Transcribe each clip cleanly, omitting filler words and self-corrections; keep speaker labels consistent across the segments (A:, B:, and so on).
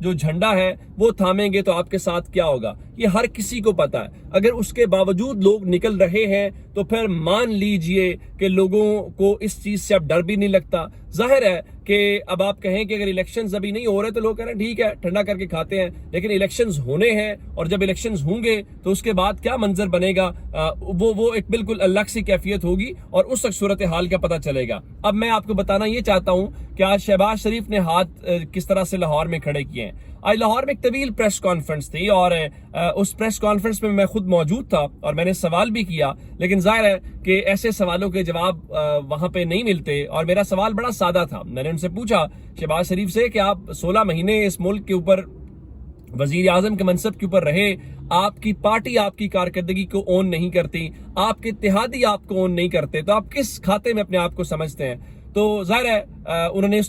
A: جو جھنڈا ہے وہ تھامیں گے تو آپ کے ساتھ کیا ہوگا، یہ ہر کسی کو پتا ہے۔ اگر اس کے باوجود لوگ نکل رہے ہیں تو پھر مان لیجئے کہ لوگوں کو اس چیز سے اب ڈر بھی نہیں لگتا۔ ظاہر ہے کہ اب آپ کہیں کہ اگر الیکشنز ابھی نہیں ہو رہے تو لوگ کہہ رہے ہیں ٹھیک ہے ٹھنڈا کر کے کھاتے ہیں، لیکن الیکشنز ہونے ہیں، اور جب الیکشنز ہوں گے تو اس کے بعد کیا منظر بنے گا، وہ ایک بالکل الگ سی کیفیت ہوگی، اور اس وقت صورتحال کا پتہ چلے گا۔ اب میں آپ کو بتانا یہ چاہتا ہوں کہ آج شہباز شریف نے ہاتھ کس طرح سے لاہور میں کھڑے کیے ہیں۔ آج لاہور میں ایک طویل پریس کانفرنس تھی، اور اس پریس کانفرنس میں خود موجود تھا اور میں نے سوال بھی کیا، لیکن ظاہر ہے کہ ایسے سوالوں کے جواب وہاں پہ نہیں ملتے، اور میرا سوال بڑا سادہ تھا۔ میں نے ان سے پوچھا شہباز شریف سے کہ آپ 16 مہینے اس ملک کے اوپر وزیر اعظم کے منصب کے اوپر رہے، آپ کی پارٹی آپ کی کارکردگی کو اون نہیں کرتی، آپ کے اتحادی آپ کو اون نہیں کرتے، تو آپ کس کھاتے میں اپنے آپ کو سمجھتے ہیں؟ تو ظاہر ہے انہوں نے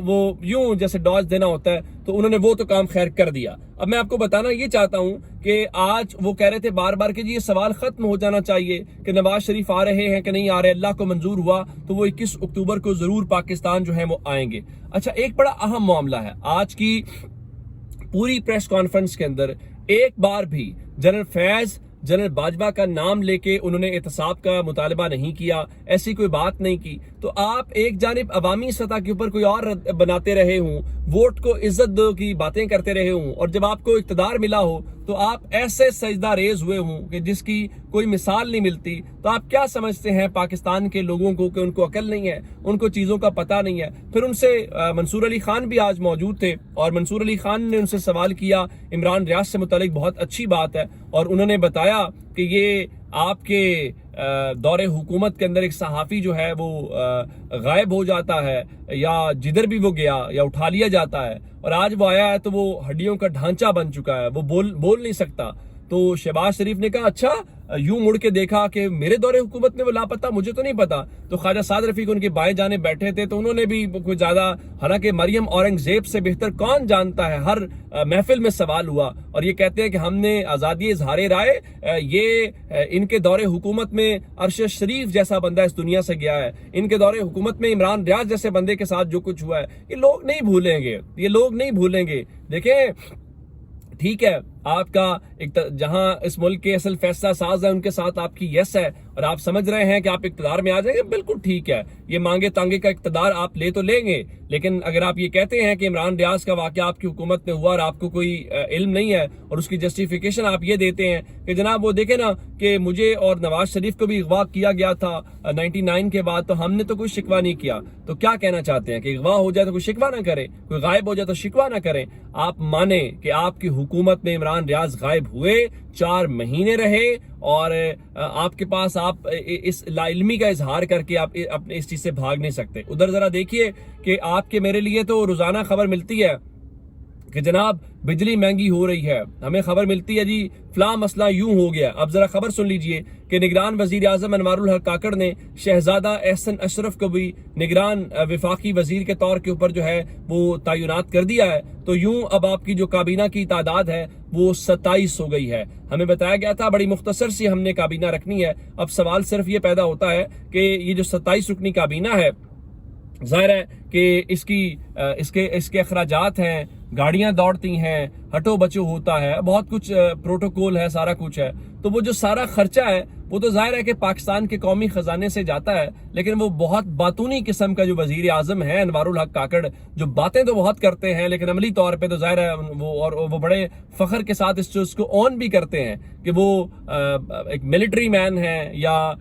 A: وہ یوں جیسے ڈاج دینا ہوتا ہے، تو انہوں نے وہ تو کام خیر کر دیا۔ اب میں آپ کو بتانا یہ چاہتا ہوں کہ آج وہ کہہ رہے تھے بار بار کہ جی یہ سوال ختم ہو جانا چاہیے کہ نواز شریف آ رہے ہیں کہ نہیں آ رہے، اللہ کو منظور ہوا تو وہ 21 اکتوبر کو ضرور پاکستان جو ہے وہ آئیں گے۔ اچھا، ایک بڑا اہم معاملہ ہے آج کی پوری پریس کانفرنس کے اندر، ایک بار بھی جنرل فیض، جنرل باجوہ کا نام لے کے انہوں نے احتساب کا مطالبہ نہیں کیا، ایسی کوئی بات نہیں کی۔ تو آپ ایک جانب عوامی سطح کے اوپر کوئی اور بناتے رہے ہوں، ووٹ کو عزت دو کی باتیں کرتے رہے ہوں، اور جب آپ کو اقتدار ملا ہو تو آپ ایسے سجدہ ریز ہوئے ہوں کہ جس کی کوئی مثال نہیں ملتی، تو آپ کیا سمجھتے ہیں پاکستان کے لوگوں کو کہ ان کو عقل نہیں ہے، ان کو چیزوں کا پتہ نہیں ہے؟ پھر ان سے منصور علی خان بھی آج موجود تھے، اور منصور علی خان نے ان سے سوال کیا عمران ریاض سے متعلق، بہت اچھی بات ہے، اور انہوں نے بتایا کہ یہ آپ کے دور حکومت کے اندر ایک صحافی جو ہے وہ غائب ہو جاتا ہے، یا جدھر بھی وہ گیا یا اٹھا لیا جاتا ہے، اور آج وہ آیا ہے تو وہ ہڈیوں کا ڈھانچہ بن چکا ہے، وہ بول نہیں سکتا۔ تو شہباز شریف نے کہا اچھا، یوں مڑ کے دیکھا کہ میرے دور حکومت میں وہ لاپتہ، مجھے تو نہیں پتا۔ تو خواجہ سعد رفیق ان کے بائیں جانب بیٹھے تھے، تو انہوں نے بھی کوئی زیادہ، حالانکہ مریم اورنگزیب سے بہتر کون جانتا ہے، ہر محفل میں سوال ہوا، اور یہ کہتے ہیں کہ ہم نے آزادی اظہار رائے، یہ ان کے دور حکومت میں ارشد شریف جیسا بندہ اس دنیا سے گیا ہے، ان کے دور حکومت میں عمران ریاض جیسے بندے کے ساتھ جو کچھ ہوا ہے یہ لوگ نہیں بھولیں گے، یہ لوگ نہیں بھولیں گے۔ دیکھیں ٹھیک ہے، آپ کا جہاں اس ملک کے اصل فیصلہ ساز ہے ان کے ساتھ آپ کی یس ہے، اور آپ سمجھ رہے ہیں کہ آپ اقتدار میں آ جائیں گے، بالکل ٹھیک ہے، یہ مانگے تانگے کا اقتدار آپ لے تو لیں گے، لیکن اگر آپ یہ کہتے ہیں کہ عمران ریاض کا واقعہ آپ کی حکومت میں ہوا اور آپ کو کوئی علم نہیں ہے، اور اس کی جسٹیفیکیشن آپ یہ دیتے ہیں کہ جناب وہ دیکھیں نا کہ مجھے اور نواز شریف کو بھی اغوا کیا گیا تھا 99 کے بعد، تو ہم نے تو کوئی شکوہ نہیں کیا، تو کیا کہنا چاہتے ہیں کہ اغوا ہو جائے تو کوئی شکوہ نہ کرے، کوئی غائب ہو جائے تو شکوہ نہ کریں؟ آپ مانیں کہ آپ کی حکومت میں عمران ریاض غائب ہوئے، 4 مہینے رہے، اور آپ کے پاس آپ اس لا علمی کا اظہار کر کے آپ اپنے اس چیز سے بھاگ نہیں سکتے۔ ادھر ذرا دیکھیے کہ آپ کے میرے لیے تو روزانہ خبر ملتی ہے کہ جناب بجلی مہنگی ہو رہی ہے، ہمیں خبر ملتی ہے جی فلاں مسئلہ یوں ہو گیا۔ اب ذرا خبر سن لیجئے کہ نگران وزیر اعظم انوار الحق کاکڑ نے شہزادہ احسن اشرف کو بھی نگران وفاقی وزیر کے طور کے اوپر جو ہے وہ تعینات کر دیا ہے، تو یوں اب آپ کی جو کابینہ کی تعداد ہے وہ 27 ہو گئی ہے۔ ہمیں بتایا گیا تھا بڑی مختصر سی ہم نے کابینہ رکھنی ہے، اب سوال صرف یہ پیدا ہوتا ہے کہ یہ جو 27 رکنی کابینہ ہے، ظاہر ہے کہ اس کے اخراجات ہیں، گاڑیاں دوڑتی ہیں، ہٹو بچو ہوتا ہے، بہت کچھ پروٹوکول ہے، سارا کچھ ہے، تو وہ جو سارا خرچہ ہے وہ تو ظاہر ہے کہ پاکستان کے قومی خزانے سے جاتا ہے، لیکن وہ بہت باتونی قسم کا جو وزیر اعظم ہے انوار الحق کاکڑ، جو باتیں تو بہت کرتے ہیں لیکن عملی طور پہ تو ظاہر ہے وہ بڑے فخر کے ساتھ اس چیز کو اون بھی کرتے ہیں کہ وہ ایک ملٹری مین ہے، یا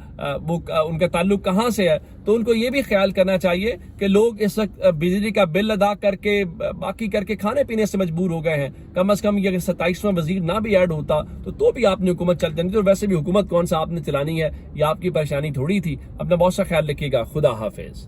A: وہ ان کا تعلق کہاں سے ہے۔ تو ان کو یہ بھی خیال کرنا چاہیے کہ لوگ اس وقت بجلی کا بل ادا کر کے باقی کر کے کھانے پینے سے مجبور ہو گئے ہیں، کم از کم یہ اگر 27واں وزیر نہ بھی ایڈ ہوتا تو بھی آپ نے حکومت چل جانی تھی، اور ویسے بھی حکومت کون سا آپ نے چلانی ہے، یہ آپ کی پریشانی تھوڑی تھی۔ اپنا بہت سا خیال رکھیے گا، خدا حافظ۔